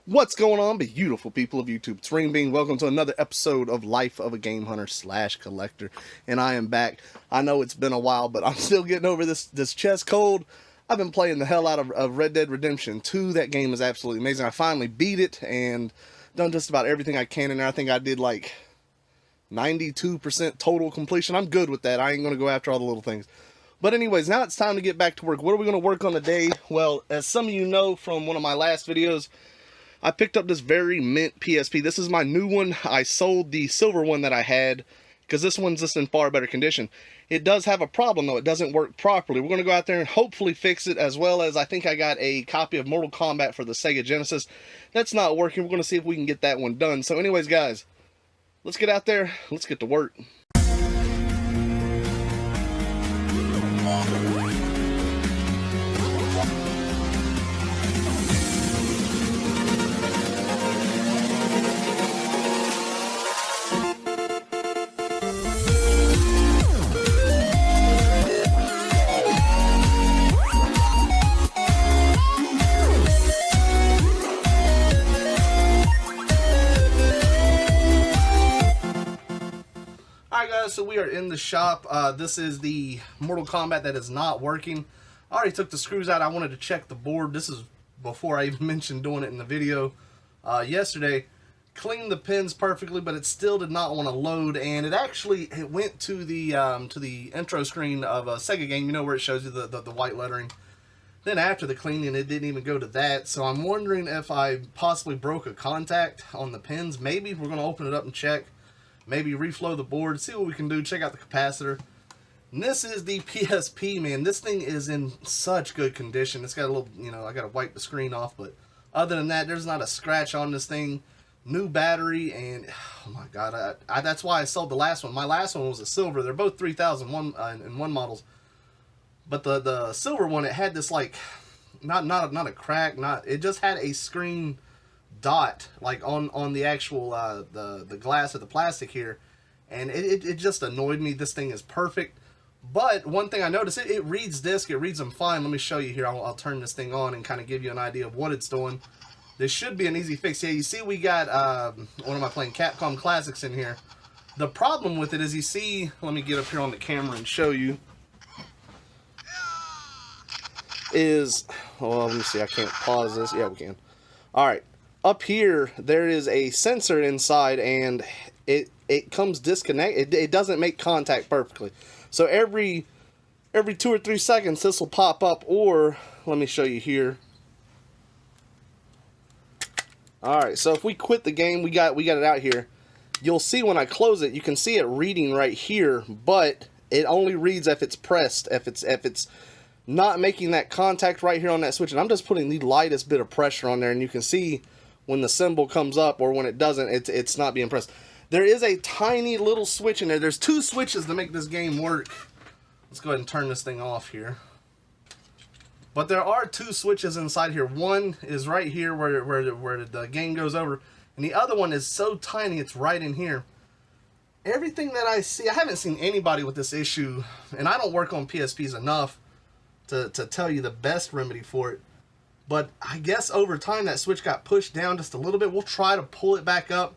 What's going on, beautiful people of YouTube? It's Renebean. Welcome to another episode of Life of a Game Hunter / Collector. And I am back. I know it's been a while, but I'm still getting over this chest cold. I've been playing the hell out of Red Dead Redemption 2. That game is absolutely amazing. I finally beat it and done just about everything I can in there. I think I did like 92% total completion. I'm good with that. I ain't going to go after all the little things. But anyways, now it's time to get back to work. What are we going to work on today? Well, as some of you know from one of my last videos, I picked up this very mint PSP. This is my new one. I sold the silver one that I had because this one's just in far better condition. It does have a problem though. It doesn't work properly. We're going to go out there and hopefully fix it, as well as I think I got a copy of Mortal Kombat for the Sega Genesis. That's not working. We're going to see if we can get that one done. So anyways, guys, let's get out there. Let's get to work. Alright guys, so we are in the shop. This is the Mortal Kombat that is not working. I already took the screws out. I wanted to check the board. This is before I even mentioned doing it in the video yesterday. Cleaned the pins perfectly, but it still did not want to load, and it went to the intro screen of a Sega game, you know, where it shows you the white lettering. Then after the cleaning, it didn't even go to that, so I'm wondering if I possibly broke a contact on the pins. Maybe we're going to open it up and check. Maybe reflow the board, see what we can do, check out the capacitor. And this is the PSP, man. This thing is in such good condition. It's got a little, you know, I got to wipe the screen off, but other than that, there's not a scratch on this thing. New battery, and oh my god, that's why I sold the last one. My last one was a silver. They're both 3001 and one models, but the silver one, it had this like not a crack, it just had a screen dot like on the actual the glass of the plastic here, and it just annoyed me. This thing is perfect, but one thing I noticed, it reads disc, it reads them fine. Let me show you here. I'll turn this thing on and kind of give you an idea of what it's doing. This should be an easy fix. Yeah, you see we got what am I playing, Capcom Classics in here. The problem with it is, you see, let me get up here on the camera and show you, is, well, let me see, I can't pause this. Yeah, we can. Alright, up here there is a sensor inside, and it comes disconnected. It doesn't make contact perfectly. So every 2 or 3 seconds this will pop up, or let me show you here. Alright, so if we quit the game, we got it out here. You'll see when I close it, you can see it reading right here, but it only reads if it's pressed, if it's not making that contact right here on that switch. And I'm just putting the lightest bit of pressure on there, and you can see when the symbol comes up, or when it doesn't, it's not being pressed. There is a tiny little switch in there. There's 2 switches to make this game work. Let's go ahead and turn this thing off here. But there are 2 switches inside here. One is right here where the game goes over, and the other one is so tiny it's right in here. Everything that I see, I haven't seen anybody with this issue, and I don't work on PSPs enough to tell you the best remedy for it. But I guess over time that switch got pushed down just a little bit. We'll try to pull it back up,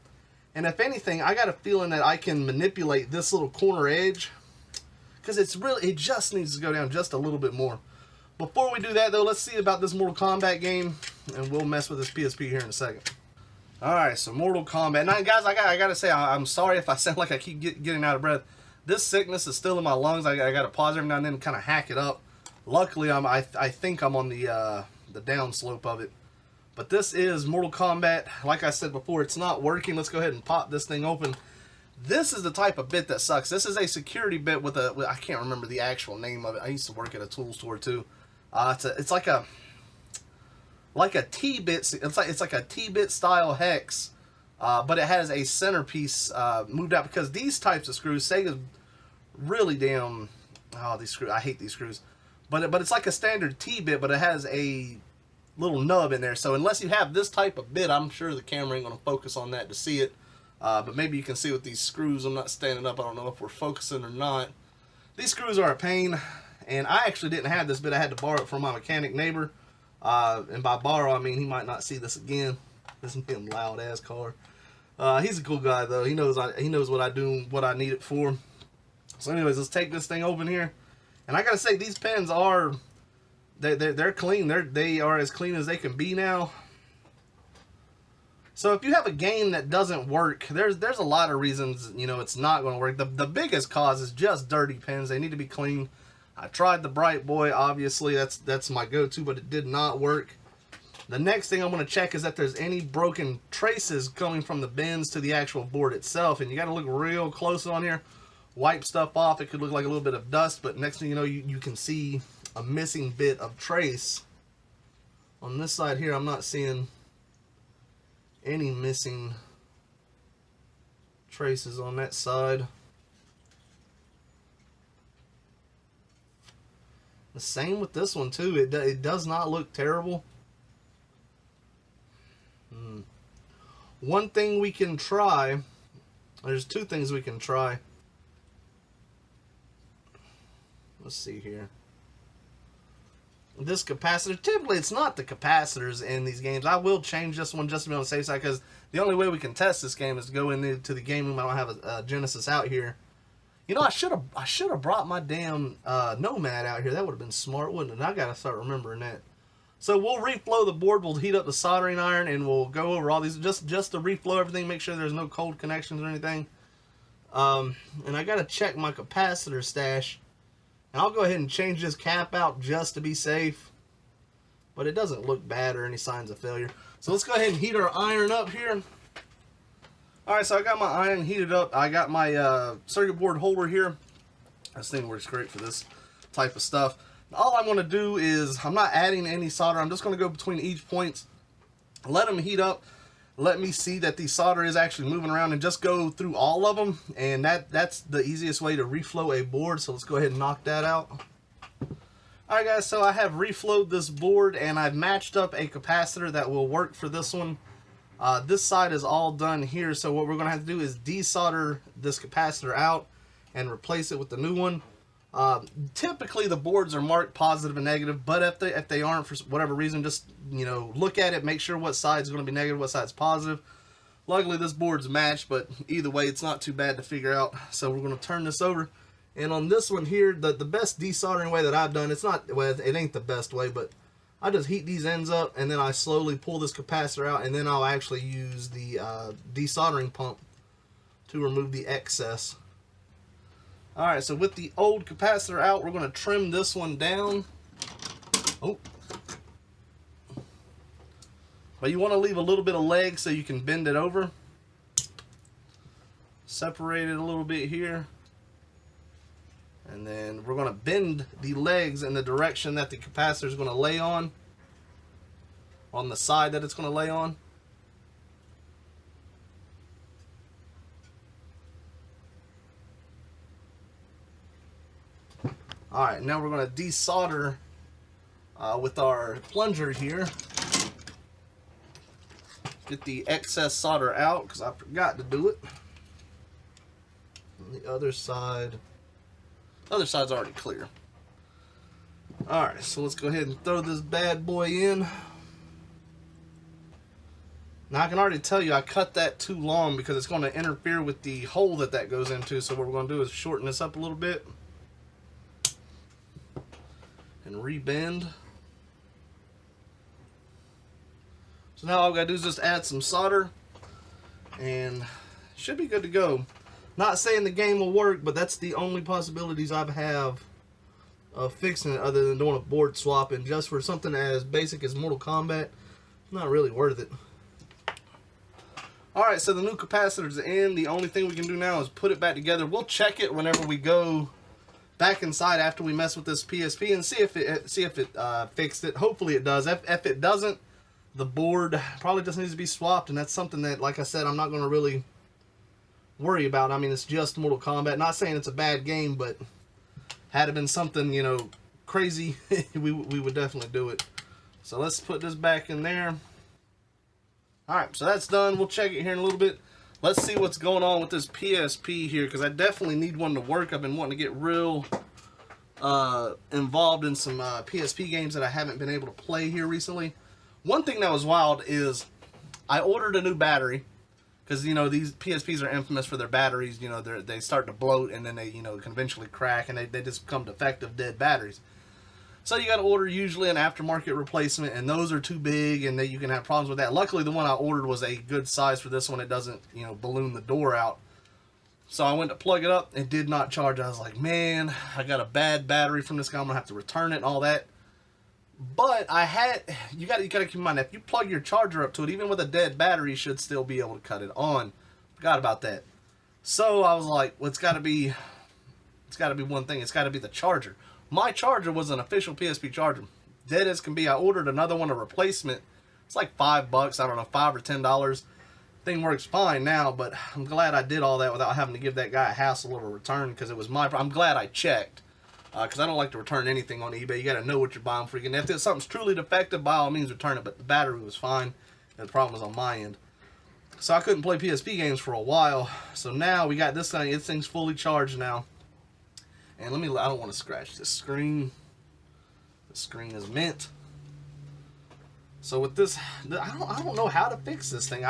and if anything, I got a feeling that I can manipulate this little corner edge, because it just needs to go down just a little bit more. Before we do that, though, let's see about this Mortal Kombat game, and we'll mess with this PSP here in a second. Alright, so Mortal Kombat. Now, guys, I gotta say, I'm sorry if I sound like I keep getting out of breath. This sickness is still in my lungs. I gotta pause every now and then and kind of hack it up. Luckily, I think I'm on the down slope of it. But this is Mortal Kombat. Like I said before, it's not working. Let's go ahead and pop this thing open. This is the type of bit that sucks. This is a security bit with I can't remember the actual name of it. I used to work at a tool store too. It's like a T-bit. It's like a T-bit style hex, but it has a centerpiece moved out, because these types of screws, Sega's really damn. Oh, these screws! I hate these screws. But it's like a standard T-bit, but it has a little nub in there. So unless you have this type of bit, I'm sure the camera ain't gonna focus on that to see it. But maybe you can see with these screws. I'm not standing up. I don't know if we're focusing or not. These screws are a pain. And I actually didn't have this bit. I had to borrow it from my mechanic neighbor. And by borrow, I mean he might not see this again. This damn loud ass car. He's a cool guy though. He knows what I do, what I need it for. So anyways, let's take this thing open here. And I gotta say, these pens are they're clean. They are as clean as they can be now. So if you have a game that doesn't work, there's a lot of reasons, you know, it's not going to work. The biggest cause is just dirty pens. They need to be clean. I tried the Bright Boy, obviously. That's my go-to, but it did not work. The next thing I'm going to check is that there's any broken traces coming from the bends to the actual board itself. And you got to look real close on here. Wipe stuff off. It could look like a little bit of dust, but next thing you know, you can see a missing bit of trace. On this side here, I'm not seeing any missing traces on that side. The same with this one too. It does not look terrible. One thing we can try, there's two things we can try. Let's see here. This capacitor, typically it's not the capacitors in these games. I will change this one just to be on the safe side, because the only way we can test this game is to go into the game room. I don't have a Genesis out here. You know, I should have brought my damn Nomad out here. That would have been smart, wouldn't it? I gotta start remembering that. So we'll reflow the board. We'll heat up the soldering iron, and we'll go over all these just to reflow everything. Make sure there's no cold connections or anything. And I gotta check my capacitor stash. And I'll go ahead and change this cap out just to be safe. But it doesn't look bad or any signs of failure. So let's go ahead and heat our iron up here. Alright, so I got my iron heated up. I got my circuit board holder here. This thing works great for this type of stuff. All I'm going to do is, I'm not adding any solder. I'm just going to go between each points. Let them heat up. Let me see that the solder is actually moving around, and just go through all of them, and that's the easiest way to reflow a board. So let's go ahead and knock that out. Alright guys, so I have reflowed this board, and I've matched up a capacitor that will work for this one. This side is all done here, so what we're going to have to do is desolder this capacitor out and replace it with the new one. Typically the boards are marked positive and negative, but if they aren't for whatever reason, just, you know, look at it, make sure what side's going to be negative, what side's positive. Luckily this board's matched, but either way it's not too bad to figure out. So we're going to turn this over, and on this one here, the best desoldering way that I've done, it's not, well, it ain't the best way, but I just heat these ends up, and then I slowly pull this capacitor out, and then I'll actually use the desoldering pump to remove the excess. Alright, so with the old capacitor out, we're going to trim this one down. Oh. But you want to leave a little bit of leg so you can bend it over. Separate it a little bit here. And then we're going to bend the legs in the direction that the capacitor is going to lay on the side that it's going to lay on. Alright, now we're going to desolder with our plunger here. Get the excess solder out because I forgot to do it. On the other side's already clear. Alright, so let's go ahead and throw this bad boy in. Now I can already tell you I cut that too long because it's going to interfere with the hole that goes into. So what we're going to do is shorten this up a little bit and rebend. So now all we gotta do is just add some solder and should be good to go. Not saying the game will work, but that's the only possibilities I have of fixing it, other than doing a board swap. And just for something as basic as Mortal Kombat, it's not really worth it. Alright, so the new capacitor's in. The only thing we can do now is put it back together. We'll check it whenever we go back inside after we mess with this PSP and see if it fixed it. Hopefully it does. If it doesn't, the board probably just needs to be swapped, and that's something that, like I said, I'm not going to really worry about. I mean, it's just Mortal Kombat. Not saying it's a bad game, but had it been something, you know, crazy, we would definitely do it. So let's put this back in there. Alright, so that's done. We'll check it here in a little bit. Let's see what's going on with this PSP here, because I definitely need one to work. I've been wanting to get real involved in some PSP games that I haven't been able to play here recently. One thing that was wild is I ordered a new battery because, you know, these PSPs are infamous for their batteries. You know, they start to bloat and then they, you know, can eventually crack and they just become defective dead batteries. So you got to order usually an aftermarket replacement, and those are too big and you can have problems with that. Luckily, the one I ordered was a good size for this one. It doesn't, you know, balloon the door out. So I went to plug it up. It did not charge. I was like, man, I got a bad battery from this guy. I'm going to have to return it and all that. But you got to keep in mind, if you plug your charger up to it, even with a dead battery, you should still be able to cut it on. Forgot about that. So I was like, well, it's got to be one thing. It's got to be the charger. My charger was an official PSP charger. Dead as can be. I ordered another one, a replacement. It's like $5. I don't know, $5 or $10. Thing works fine now, but I'm glad I did all that without having to give that guy a hassle of a return, because it was I'm glad I checked, because I don't like to return anything on eBay. You got to know what you're buying for. And if something's truly defective, by all means return it, but the battery was fine and the problem was on my end. So I couldn't play PSP games for a while. So now we got this thing. This thing's fully charged now. And I don't want to scratch this screen. The screen is mint. So with this, I don't know how to fix this thing.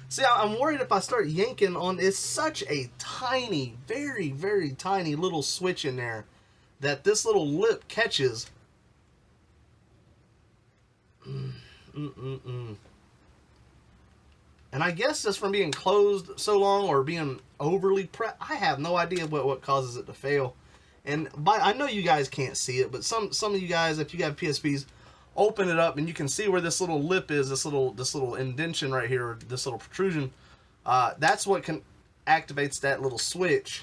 See, I'm worried if I start yanking on, it's such a tiny, very, very tiny little switch in there that this little lip catches. And I guess just from being closed so long or being overly pressed, I have no idea what causes it to fail. And I know you guys can't see it, but some of you guys, if you have PSPs, open it up and you can see where this little lip is, this little indentation right here, this little protrusion. That's what activates that little switch.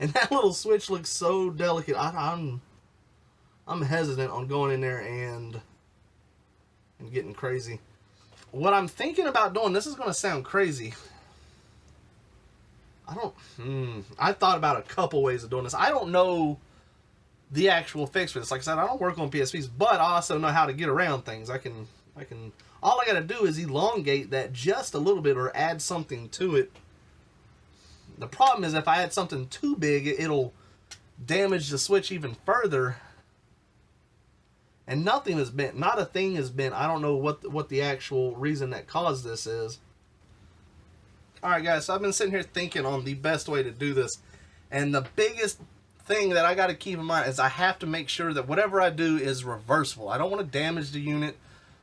And that little switch looks so delicate. I'm hesitant on going in there and getting crazy. What I'm thinking about doing, this is going to sound crazy. I thought about a couple ways of doing this. I don't know the actual fix for this. Like I said, I don't work on PSPs, but I also know how to get around things. All I got to do is elongate that just a little bit or add something to it. The problem is if I add something too big, it'll damage the switch even further. And nothing is bent. Not a thing is bent. I don't know what the actual reason that caused this is. Alright guys, so I've been sitting here thinking on the best way to do this. And the biggest thing that I got to keep in mind is I have to make sure that whatever I do is reversible. I don't want to damage the unit.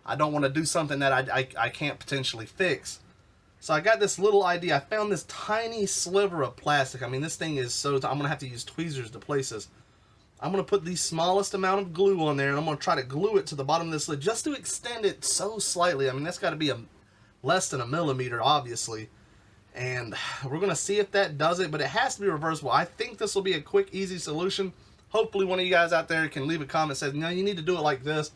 I don't want to do something that I can't potentially fix. So I got this little idea. I found this tiny sliver of plastic. I mean, this thing is so... I'm going to have to use tweezers to place this. I'm going to put the smallest amount of glue on there, and I'm going to try to glue it to the bottom of this lid just to extend it so slightly. I mean, that's got to be less than a millimeter, obviously. And we're going to see if that does it, but it has to be reversible. I think this will be a quick, easy solution. Hopefully one of you guys out there can leave a comment that says, no, you need to do it like this.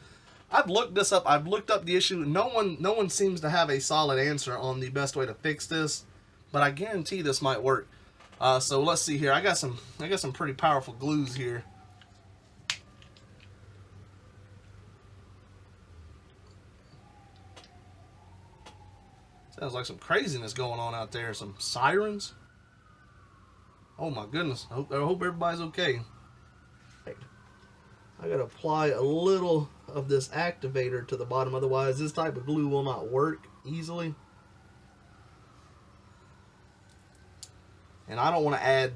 I've looked this up. I've looked up the issue. No one seems to have a solid answer on the best way to fix this, but I guarantee this might work. So let's see here. I got some pretty powerful glues here. Sounds like some craziness going on out there. Some sirens. Oh my goodness. I hope everybody's okay. I gotta apply a little of this activator to the bottom, otherwise this type of glue will not work easily. And I don't want to add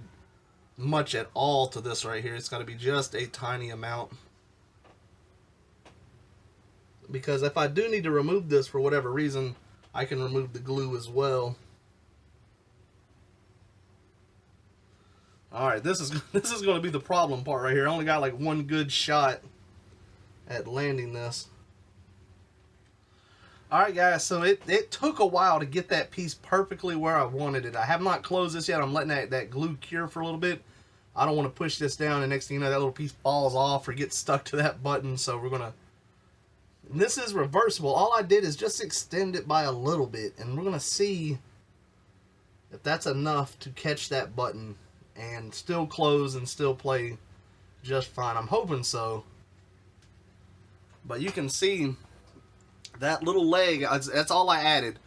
much at all to this right here. It's got to be just a tiny amount. Because if I do need to remove this for whatever reason, I can remove the glue as well. Alright, this is going to be the problem part right here. I only got like one good shot at landing this. Alright guys, so it took a while to get that piece perfectly where I wanted it. I have not closed this yet. I'm letting that glue cure for a little bit. I don't want to push this down and next thing you know that little piece falls off or gets stuck to that button. So we're going to... This is reversible. All I did is just extend it by a little bit. And we're going to see if that's enough to catch that button and still close and still play just fine. I'm hoping so. But you can see that little leg, that's all I added.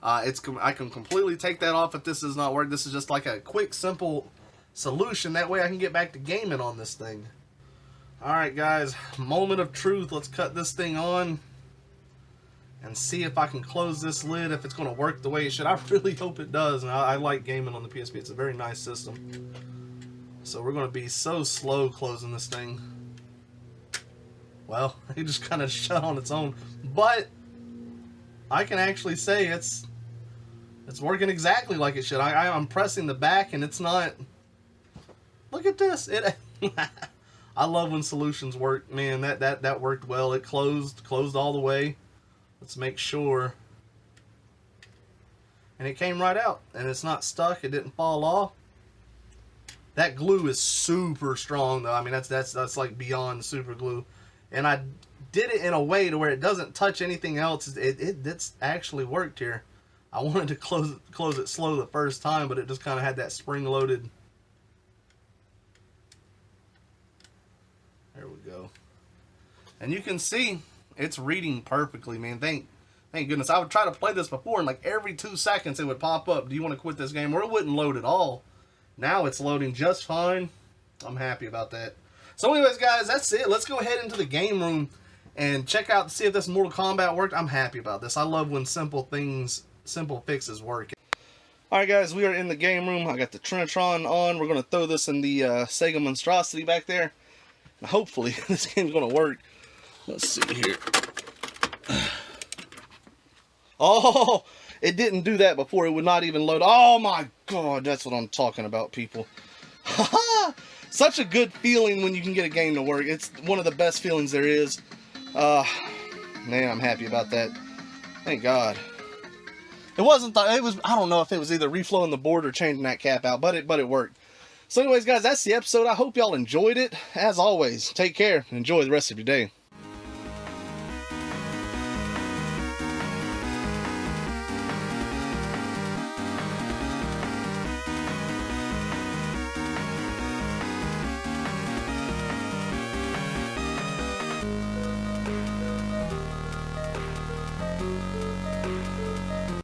I can completely take that off if this does not work. This is just like a quick, simple solution. That way I can get back to gaming on this thing. Alright guys, moment of truth. Let's cut this thing on. and see if I can close this lid, if it's going to work the way it should. I really hope it does, and I like gaming on the PSP. It's a very nice system. So we're going to be so slow closing this thing. Well, it just kind of shut on its own. But I can actually say it's working exactly like it should. I'm pressing the back and it's not... Look at this. I love when solutions work. Man, that worked well. It closed all the way. Let's make sure. And it came right out. And it's not stuck. It didn't fall off. That glue is super strong though. I mean, that's like beyond super glue. And I did it in a way to where it doesn't touch anything else. It's actually worked here. I wanted to close it slow the first time, but it just kind of had that spring-loaded. There we go. And you can see it's reading perfectly, man. Thank goodness. I would try to play this before, and like every 2 seconds it would pop up, do you want to quit this game? Or it wouldn't load at all. Now it's loading just fine. I'm happy about that. So anyways, guys, that's it. Let's go ahead into the game room and check out, see if this Mortal Kombat worked. I'm happy about this. I love when simple fixes work. Alright guys, we are in the game room. I got the Trinitron on. We're going to throw this in the Sega monstrosity back there. And hopefully this game's going to work. Let's see here. Oh, it didn't do that before. It would not even load. Oh my god, that's what I'm talking about, people. Such a good feeling when you can get a game to work. It's one of the best feelings there is. Man, I'm happy about that. Thank God. It wasn't. I don't know if it was either reflowing the board or changing that cap out, but it worked. So, anyways, guys, that's the episode. I hope y'all enjoyed it. As always, take care and enjoy the rest of your day.